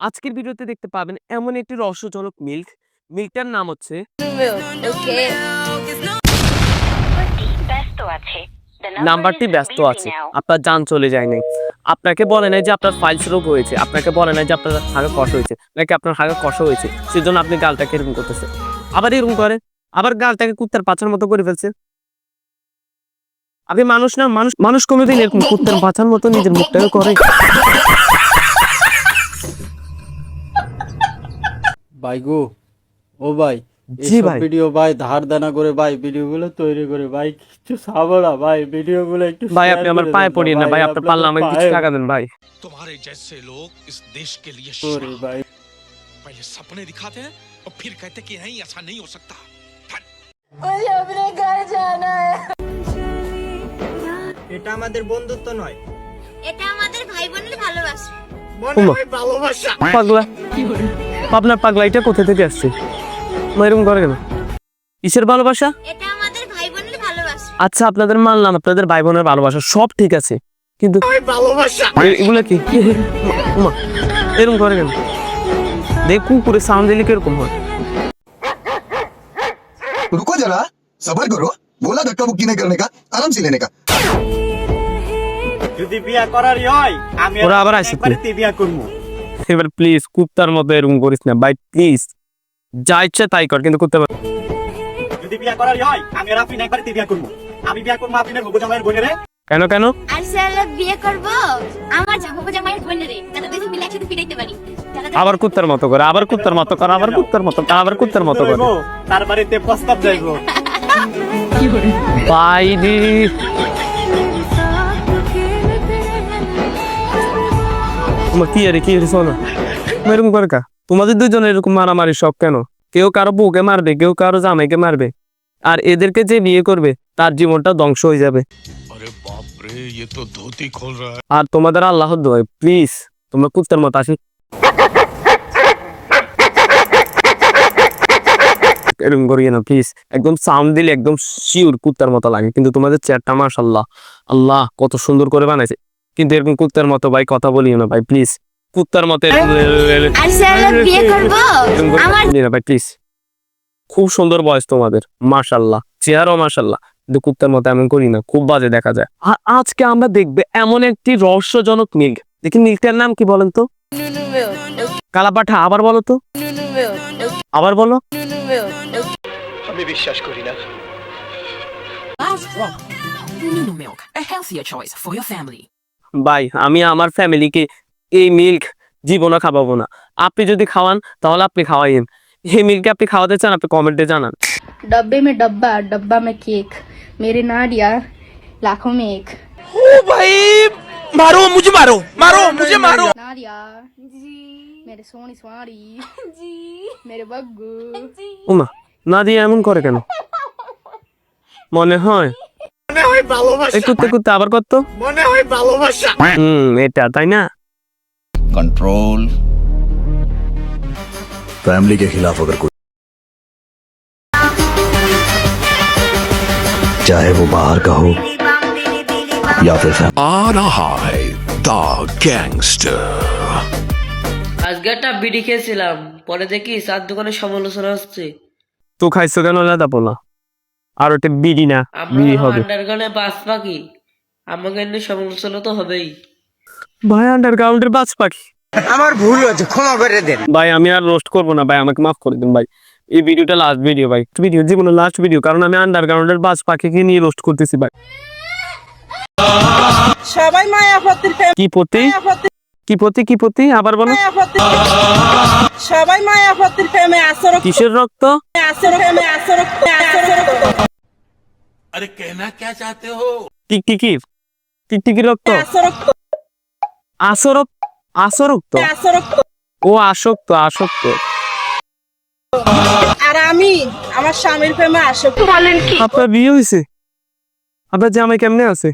আজকের ভিডিওতে দেখতে পাবেন এমন একটি রহস্যজনক মিল্কটার নাম হচ্ছে নাম্বারটি ব্যস্ত আছে, আপনার যান চলে যায় নাই। আপনাকে বলে নাই যে আপনার ফাইলস রোগ হয়েছে, আপনাকে বলে নাই যে আপনার হাগা কষ হয়েছে, নাকি আপনার হাগা কষ হয়েছে, সেজন্য আপনি গালটাকে এরকম করতেছে, আবার এরকম করে, আবার গালটাকে কুত্তার পাছার মতো করে ফেলছে। আপনি মানুষ না, মানুষ কোনোদিন এরকম কুত্তার পাছার মতো নিজের মুখটাকে করে? ভাই গো, ও ভাই, জি ভাই, ভিডিও ভাই ধার দানা করে ভাই ভিডিওগুলো তৈরি করে ভাই, কিছু সাবড়া ভাই ভিডিওগুলো একটু ভাই আপনি আমার পায়ে পড়িয়ে না ভাই, আপনার পারলে আমাকে কিছু টাকা দেন ভাই। तुम्हारे जैसे लोग इस देश के लिए সরি ভাই। पहले सपने दिखाते हैं और फिर कहते हैं कि नहीं ऐसा नहीं हो सकता। मुझे अपने घर जाना है। এটা আমাদের বন্ধুত্ব নয়, এটা আমাদের ভাই বোনের ভালোবাসা। মনে হয় ভালোবাসা। পাগলা, আপনার পাগলা এটা কোথা থেকে আসছে? এরকম করে কেন? কিসের ভালোবাসা? এটা আমাদের ভাই বোনের ভালোবাসা। আচ্ছা আপনাদের মানলাম, আপনাদের ভাই বোনের ভালোবাসা সব ঠিক আছে, কিন্তু ভালোবাসা এগুলা কি? মা, এরকম করে কেন? দেখ কুকুরে সাউন্ড দিলে কিরকম হয়? रुको जरा, सबर करो। बोला धक्का मुक्की नहीं करने का, आराम से लेने का। যদি বিয়া করারই হয় আমি ওরা আবার আসছে। একবারে বিয়া করব। এবার প্লিজ কুত্তার মতো এরকম করিস না ভাই, প্লিজ। যা ইচ্ছা তাই কর, কিন্তু করতে পার। যদি বিয়া করারই হয় আমি আর আপনি একবারে বিয়া করব। আমি বিয়া করব আপনার বাবু জামাইয়ের বোনেরে। কেন কেন? আর সালা বিয়ে করব আমার জামাইবাবু জামাইয়ের বোনের রে, যাতে দুই মিলে একসাথে ফিরাইতে পারি। আবার কুত্তার মতো করে, আবার কুত্তার মতো কর, আবার কুত্তার মতো, আবার কুত্তার মতো করে। তার বাড়িতে প্রস্তাব যাইবো ভাই রে, তোমার কি আরে কি শোনো, এরকম করে কা? তোমাদের দুজনের এরকম মারামারি শখ কেন? কেউ কারো বউকে মারবে, কেউ কারো জামাইকে মারবে, আর এদেরকে যে বিয়ে করবে তার জীবনটা ধ্বংস হয়ে যাবে। अरे बाप रे, ये तो धोती खोल रहा है। আর তোমাদের আল্লাহর দোয়ায় প্লিজ তোমরা কুত্তার মতো আসি এরকম করিয়ে না প্লিজ। একদম সাউন্ড দিলে একদম শিওর কুত্তার মতো লাগে, কিন্তু তোমাদের চেয়ারটা মাশাআল্লাহ, আল্লাহ কত সুন্দর করে বানাইছে, কিন্তু এরকম কুত্তার মতো ভাই কথা বলিও না ভাই প্লিজ। কুত্তার মতো আর সালা বিয়ে করব আমার ভাই প্লিজ। খুব সুন্দর বয়স তোমাদের, মাশাআল্লাহ, চেহারাও মাশাআল্লাহ, কিন্তু কুত্তার মতো এমন করি না, খুব বাজে দেখা যায়। আর আজকে আমরা দেখবে এমন একটি রহস্যজনক মিল্ক। দেখি মিল্কটার নাম কি বলেন তো? কালাপাঠা। আবার বলো তো, আবার বলো। আমি বিশ্বাস করি না। Nunu Milk, a healthier choice for your family. ভাই আমি আমার ফ্যামিলিকে এই মিল্ক জীবনে খাওয়াবো না। আপনি যদি খাওয়ান তাহলে আপনি খাওয়াইন। এই মিল্কে আপনি খাওয়াতে চান, আপনি কমেন্টে জানান। डब्बे में डब्बा, डब्बा में केक, मेरे नाडिया लाखों में एक। ओ भाई, मारो मुझे, मारो मारो मुझे, मारो। नाडिया जी, मेरे सोनी स्वारी जी, मेरे बग्गू ওমা, না দিয়ে এমন করে কেন? মনে হয় এই কুত্তে কুত্তে আবার কত মনে হয় ভালোবাসা। এটা তাই না? कंट्रोल। फैमिली के खिलाफ अगर कोई, चाहे वो बाहर का हो या फिर आ रहा है द गैंगस्टर। আজকে একটা বিড়ি খেয়েছিলাম, পরে দেখি চার দোকানে সমালোচনা হচ্ছে। তো খাইছো কেন লাদা পোলা? আর ওটা বিড়ি না, আমরা বিড়ি হবে আন্ডারগ্রাউন্ডে বাস পাখি, আমাকে নিয়ে সমালোচনা তো হবেই। ভাই আন্ডারগ্রাউন্ডের বাজ পাখি। আমার ভুল হয়েছে, ক্ষমা করে দেন ভাই আমি আর রোস্ট করবো না ভাই, আমাকে মাফ করে দিন ভাই। এই ভিডিওটা লাস্ট ভিডিও ভাই, ভিডিও জীবনের লাস্ট ভিডিও, কারণ আমি আন্ডারগ্রাউন্ডের বাজ পাখিকে নিয়ে রোস্ট করতেছি ভাই। সবাই মায়াবতীর প্রেমে, কি পতি কি পতি কি পতি আবার বলো। সবাই মায়াবতীর প্রেমে আসর, কিসের রক্ত? আসর প্রেমে আসর, अरे कहना क्या चाहते हो? টিকটিকির টিকটিকির রক্ত, আসরক আসরক্ত, ও আসক্ত আসক্ত। আর আমি আমার স্বামীর প্রেমে আসক্ত। আপনার বিয়ে হয়েছে? আপনার জামাই কেমনে আছে?